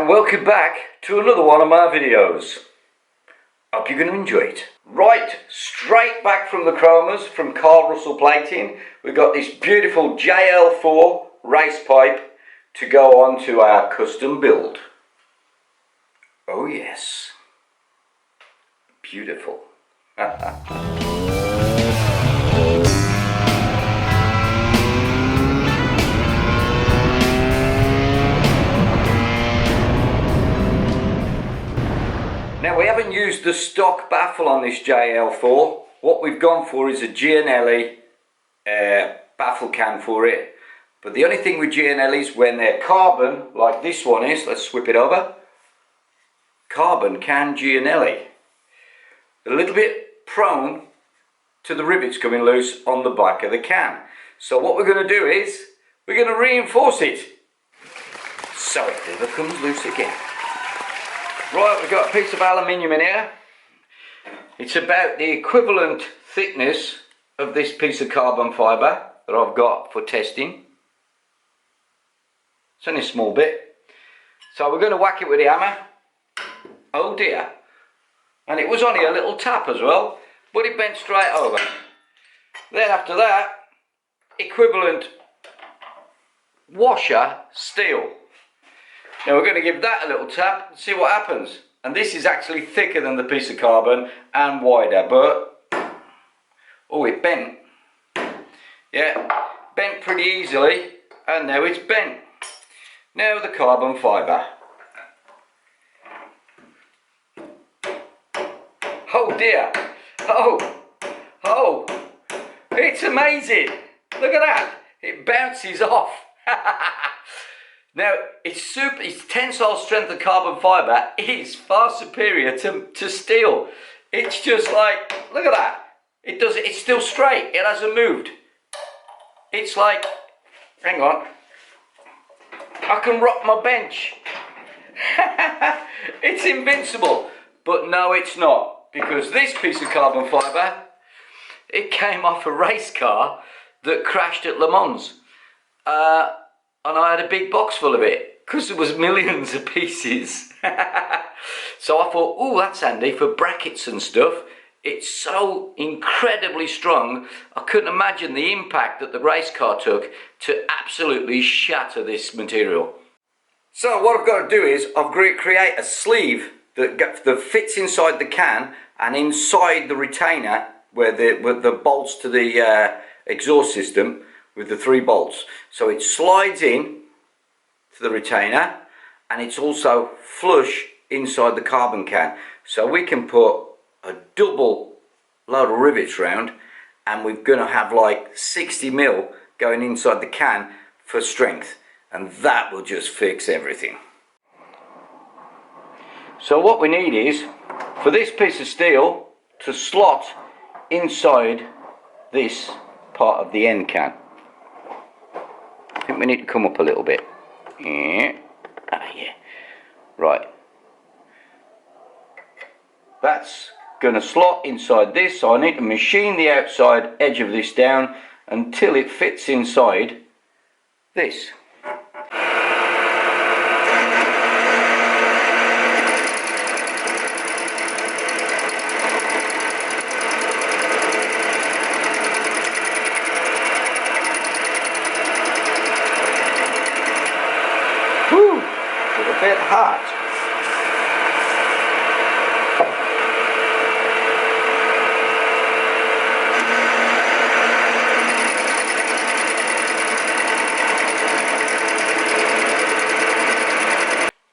and welcome back to another one of my videos. Hope you're going to enjoy it. Right, straight back from the chromas from Carl Russell Plating, we've got this beautiful JL4 race pipe to go on to our custom build. Oh yes, beautiful. Now, we haven't used the stock baffle on this JL4. What we've gone for is a Giannelli baffle can for it. But the only thing with Giannellis, when they're carbon, like this one is, let's swip it over. Carbon can Giannelli. A little bit prone to the rivets coming loose on the back of the can. So what we're going to do is, we're going to reinforce it. So it never comes loose again. Right, we've got a piece of aluminium in here. It's about the equivalent thickness of this piece of carbon fibre that I've got for testing. It's only a small bit. So we're going to whack it with the hammer. Oh dear. And it was only a little tap as well, but it bent straight over. Then after that, equivalent washer steel. Now we're going to give that a little tap and see what happens. And this is actually thicker than the piece of carbon and wider, but oh, it bent. Yeah, bent pretty easily, and now it's bent. Now the carbon fibre. Oh dear. Oh, it's amazing. Look at that. It bounces off. Now, its tensile strength of carbon fibre is far superior to steel. It's just like, look at that. It's still straight. It hasn't moved. It's like, hang on. I can rock my bench. It's invincible. But no, it's not. Because this piece of carbon fibre, it came off a race car that crashed at monza. And I had a big box full of it because there was millions of pieces. So I thought, oh, that's handy for brackets and stuff. It's so incredibly strong. I couldn't imagine the impact that the race car took to absolutely shatter this material. So what I've got to do is I've got to create a sleeve that fits inside the can and inside the retainer where the bolts to the exhaust system, with the 3 bolts. So it slides in to the retainer and it's also flush inside the carbon can. So we can put a double load of rivets round, and we're going to have like 60mm going inside the can for strength, and that will just fix everything. So what we need is for this piece of steel to slot inside this part of the end can. I think we need to come up a little bit. Yeah. Yeah. Right. That's going to slot inside this, so I need to machine the outside edge of this down until it fits inside this. A bit hot.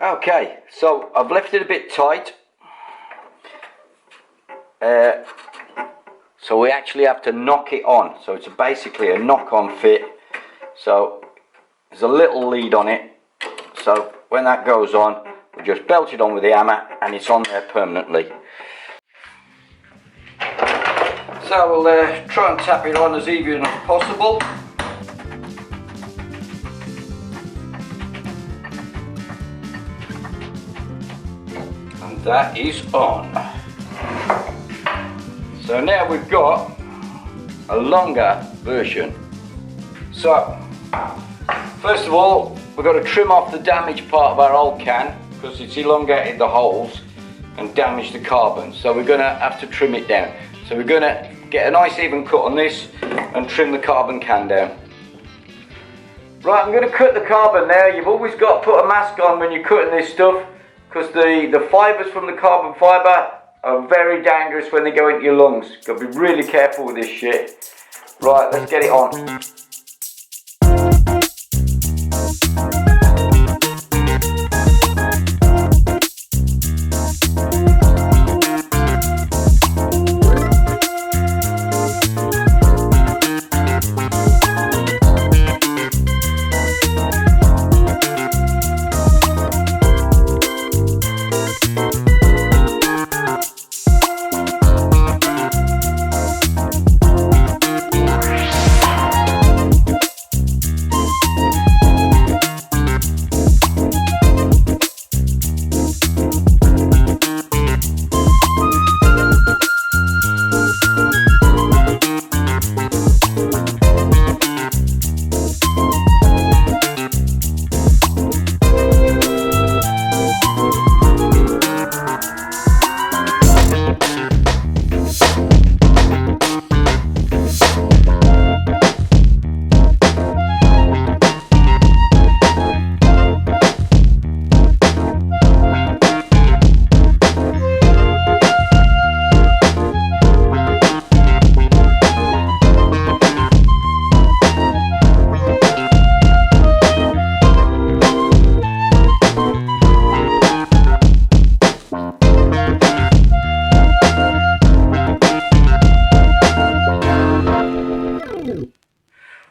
Okay, so I've left it a bit tight. So we actually have to knock it on. So it's basically a knock-on fit. So there's a little lead on it. So when that goes on, we just belt it on with the hammer and it's on there permanently. So we'll try and tap it on as even as possible. And that is on. So now we've got a longer version. So first of all, we've got to trim off the damaged part of our old can because it's elongated the holes and damaged the carbon. So we're going to have to trim it down. So we're going to get a nice even cut on this and trim the carbon can down. Right, I'm going to cut the carbon now. You've always got to put a mask on when you're cutting this stuff, because the fibres from the carbon fibre are very dangerous when they go into your lungs. You've got to be really careful with this shit. Right, let's get it on.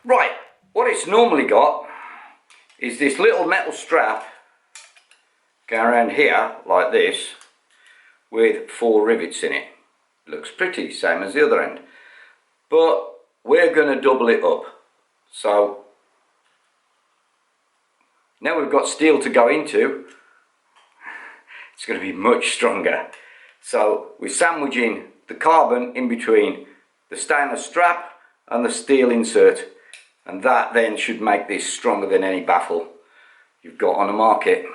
Right, what it's normally got is this little metal strap going around here like this with 4 rivets in it. Looks pretty, same as the other end. But we're going to double it up. So now we've got steel to go into, it's going to be much stronger. So we're sandwiching the carbon in between the stainless strap and the steel insert. And that then should make this stronger than any baffle you've got on the market.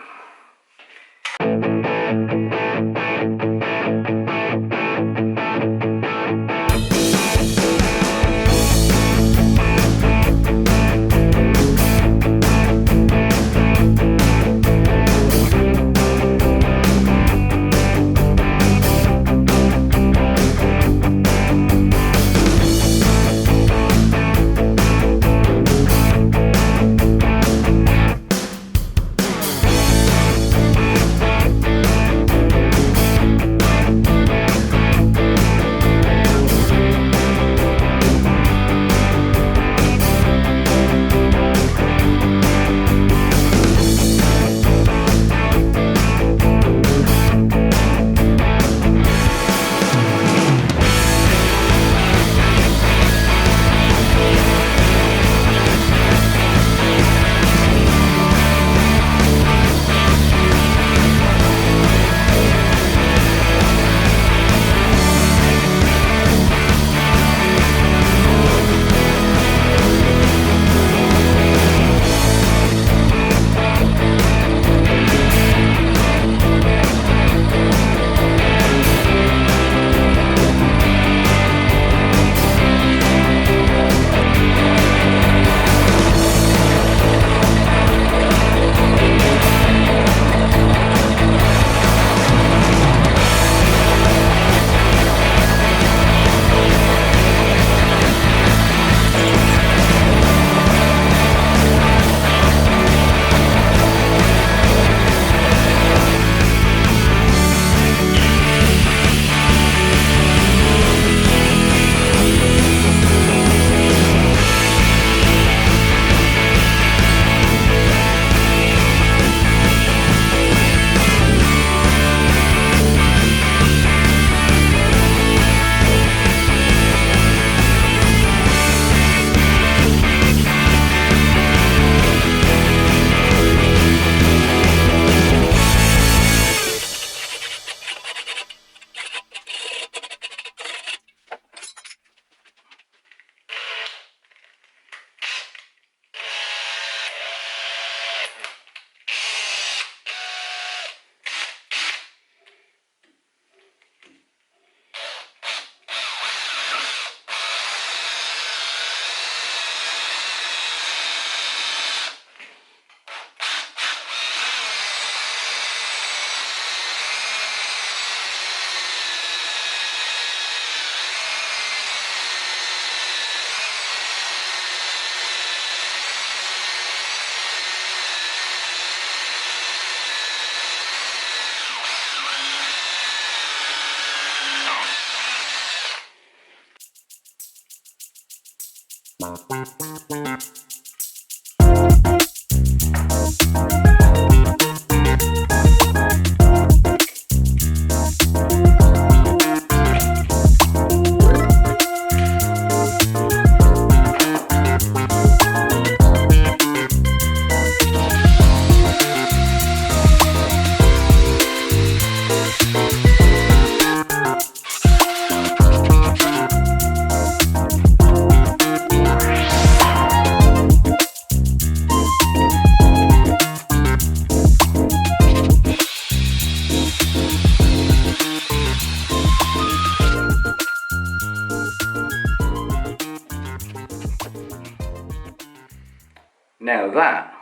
Now that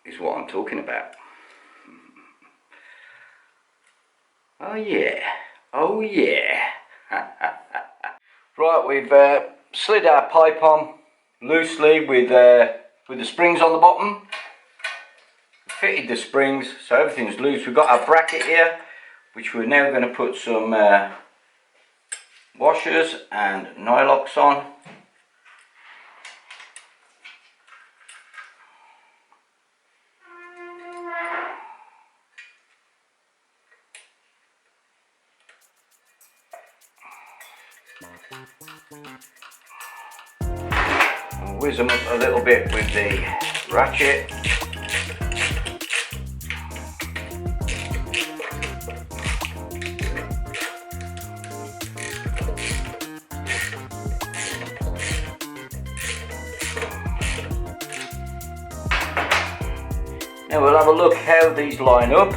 is what I'm talking about. Oh yeah, oh yeah. Right, we've slid our pipe on loosely with the springs on the bottom. Fitted the springs so everything's loose. We've got our bracket here, which we're now going to put some washers and nylocks on. And whiz them up a little bit with the ratchet. Now we'll have a look how these line up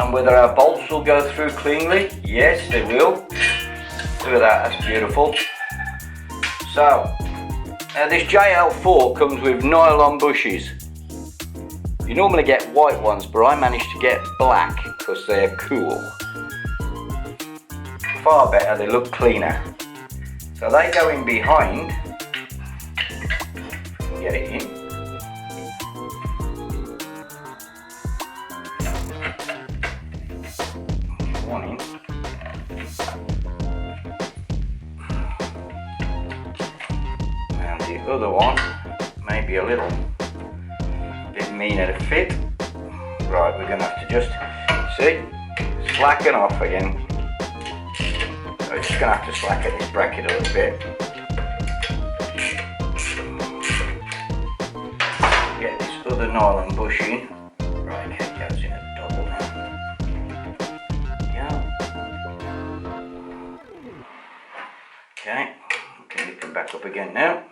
and whether our bolts will go through cleanly. Yes, they will. Look at that, that's beautiful. So, this JL4 comes with nylon bushes. You normally get white ones, but I managed to get black because they're cool. Far better, they look cleaner. So they go in behind. Get it in. One in. And the other one may be a little bit meaner to fit. Right, we're going to have to just, see, slacken off again. So we're just going to have to slacken this bracket a little bit. Get this other nylon bushing. Right, it goes in a double now. Okay, can you come back up again now?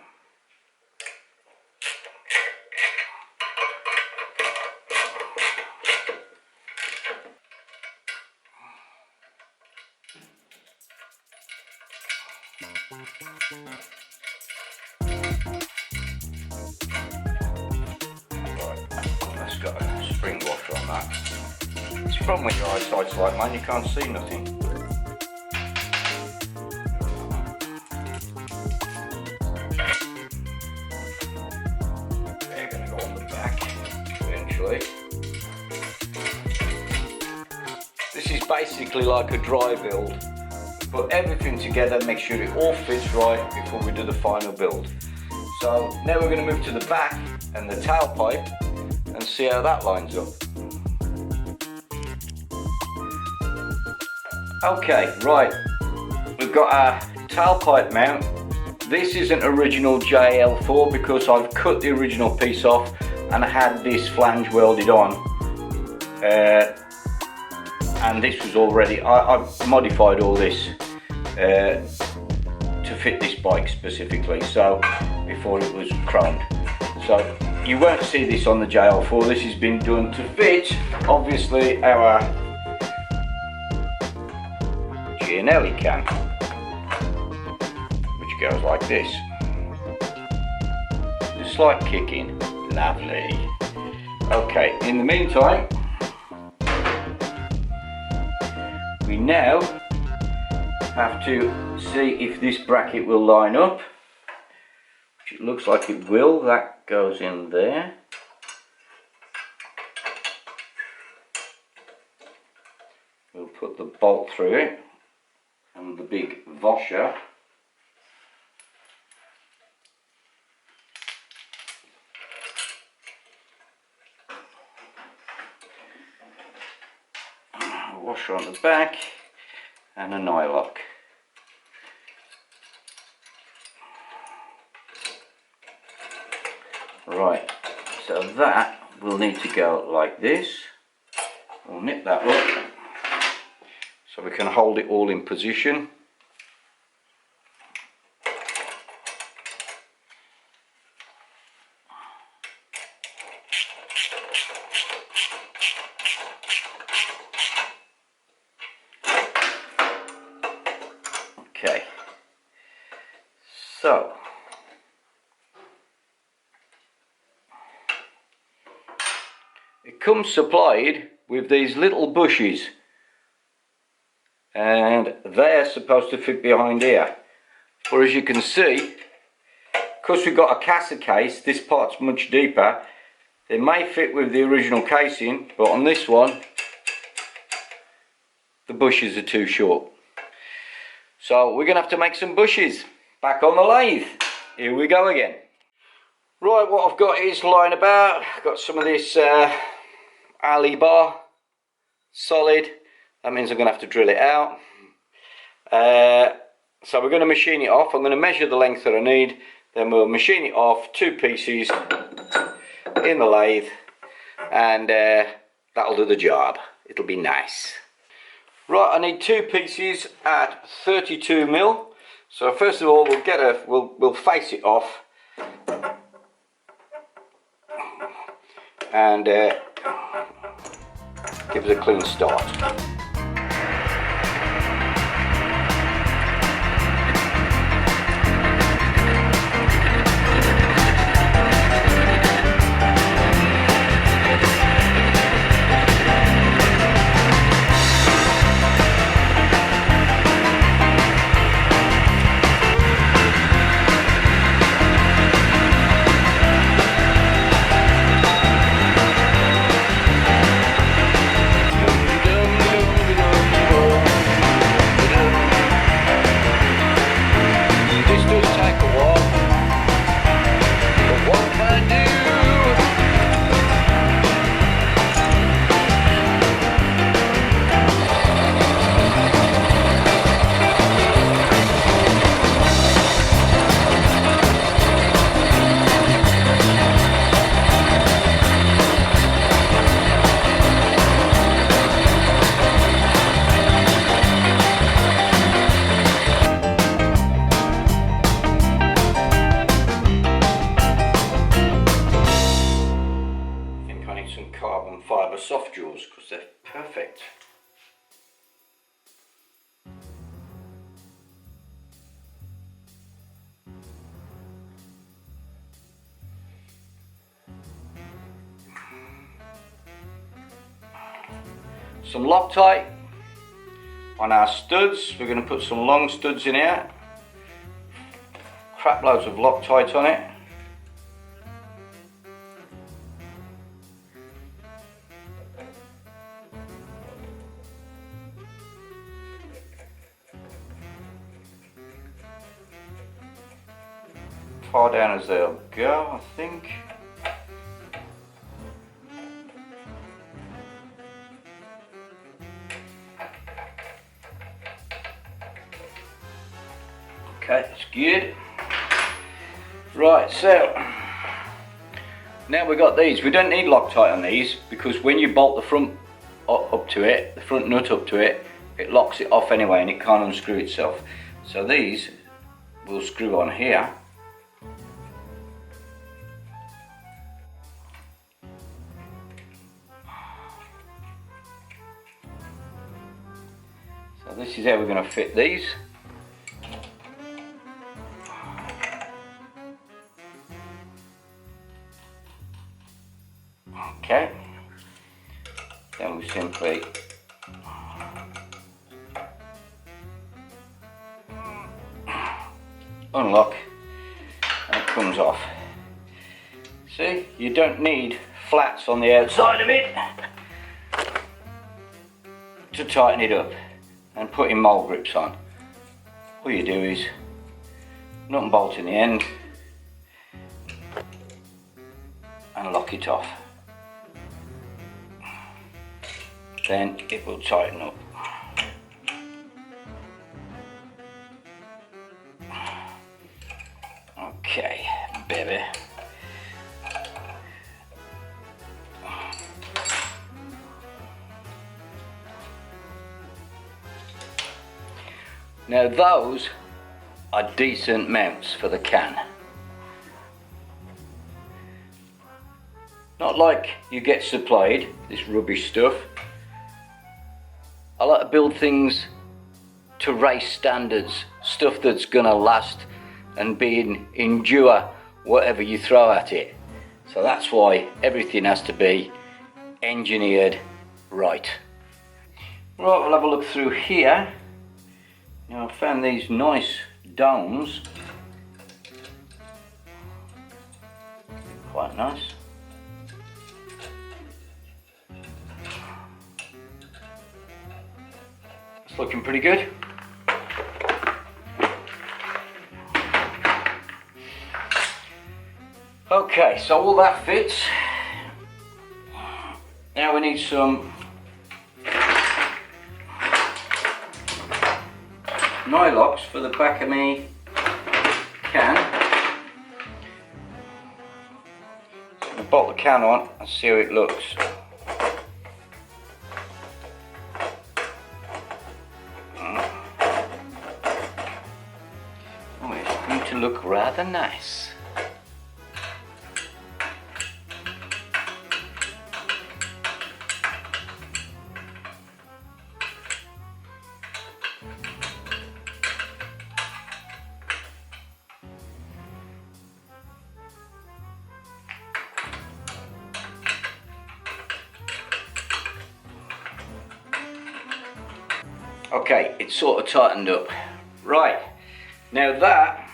Right, that's got a spring washer on that. It's a problem with your eyesight's like mine, you can't see nothing. They're going to go on the back eventually. This is basically like a dry build. Put everything together, make sure it all fits right before we do the final build. So now we're going to move to the back and the tailpipe and see how that lines up. Okay, right, we've got our tailpipe mount. This isn't original JL4 because I've cut the original piece off and I had this flange welded on. And this was already, I've modified all this to fit this bike specifically, so before it was chromed. So you won't see this on the JL4, this has been done to fit obviously our Giannelli can, which goes like this. A slight kick in, lovely. Okay, in the meantime, we now have to see if this bracket will line up, which it looks like it will. That goes in there. We'll put the bolt through it and the big washer. washer on the back and a nylock. Right, so that will need to go like this. We'll nip that up so we can hold it all in position. Okay, so it comes supplied with these little bushes, and they're supposed to fit behind here. But as you can see, because we've got a casser case, this part's much deeper. They may fit with the original casing, but on this one, the bushes are too short. So we're going to have to make some bushes. Back on the lathe. Here we go again. Right, what I've got is lying about. I've got some of this alley bar, solid. That means I'm going to have to drill it out. So we're going to machine it off. I'm going to measure the length that I need. Then we'll machine it off, 2 pieces in the lathe. And that'll do the job. It'll be nice. Right, I need 2 pieces at 32mm. So first of all, we'll face it off, and give it a clean start. Carbon fibre soft jaws because they're perfect. Some Loctite on our studs. We're going to put some long studs in here. Crap loads of Loctite on it. Far down as they'll go, I think. Okay, that's good. Right, so now we've got these. We don't need Loctite on these because when you bolt the front up to it, the front nut up to it, it locks it off anyway and it can't unscrew itself. So these will screw on here. So this is how we're going to fit these. Okay, then we simply unlock and it comes off. See, you don't need flats on the outside of it to tighten it up and putting mole grips on. All you do is nut and bolt in the end and lock it off. Then it will tighten up. Okay, baby. Now those are decent mounts for the can. Not like you get supplied this rubbish stuff. I like to build things to race standards, stuff that's gonna last and endure whatever you throw at it. So that's why everything has to be engineered right. Right, we'll have a look through here. Now I found these nice domes. Quite nice. It's looking pretty good. Okay, so all that fits. Now we need some nylocks for the back of me can. So we'll bolt the can on and see how it looks. Oh, it's going to look rather nice. Okay, it's sort of tightened up. Right, now that,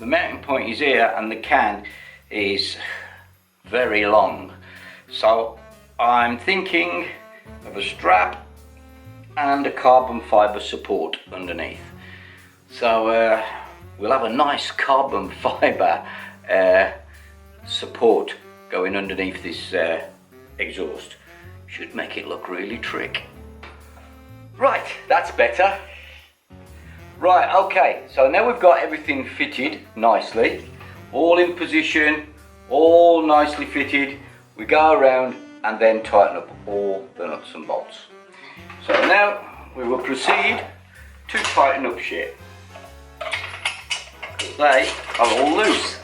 the mounting point is here and the can is very long. So I'm thinking of a strap and a carbon fibre support underneath. So we'll have a nice carbon fibre support going underneath this exhaust. Should make it look really trick. Right, that's better. Right, okay, so now we've got everything fitted nicely, all in position, all nicely fitted. We go around and then tighten up all the nuts and bolts. So now we will proceed to tighten up shit. They are all loose.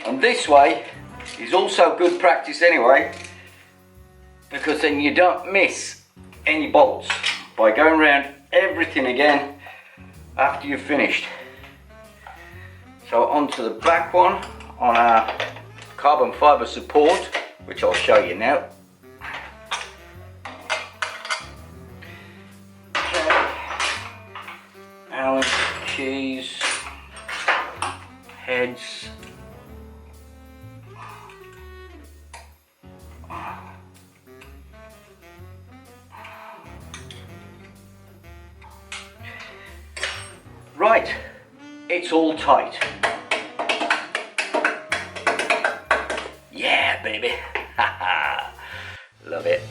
And this way is also good practice anyway, because then you don't miss any bolts by going around everything again after you've finished. So onto the back one on our carbon fibre support, which I'll show you now. Okay. Allen keys, heads. Right, it's all tight. Yeah, baby. Love it.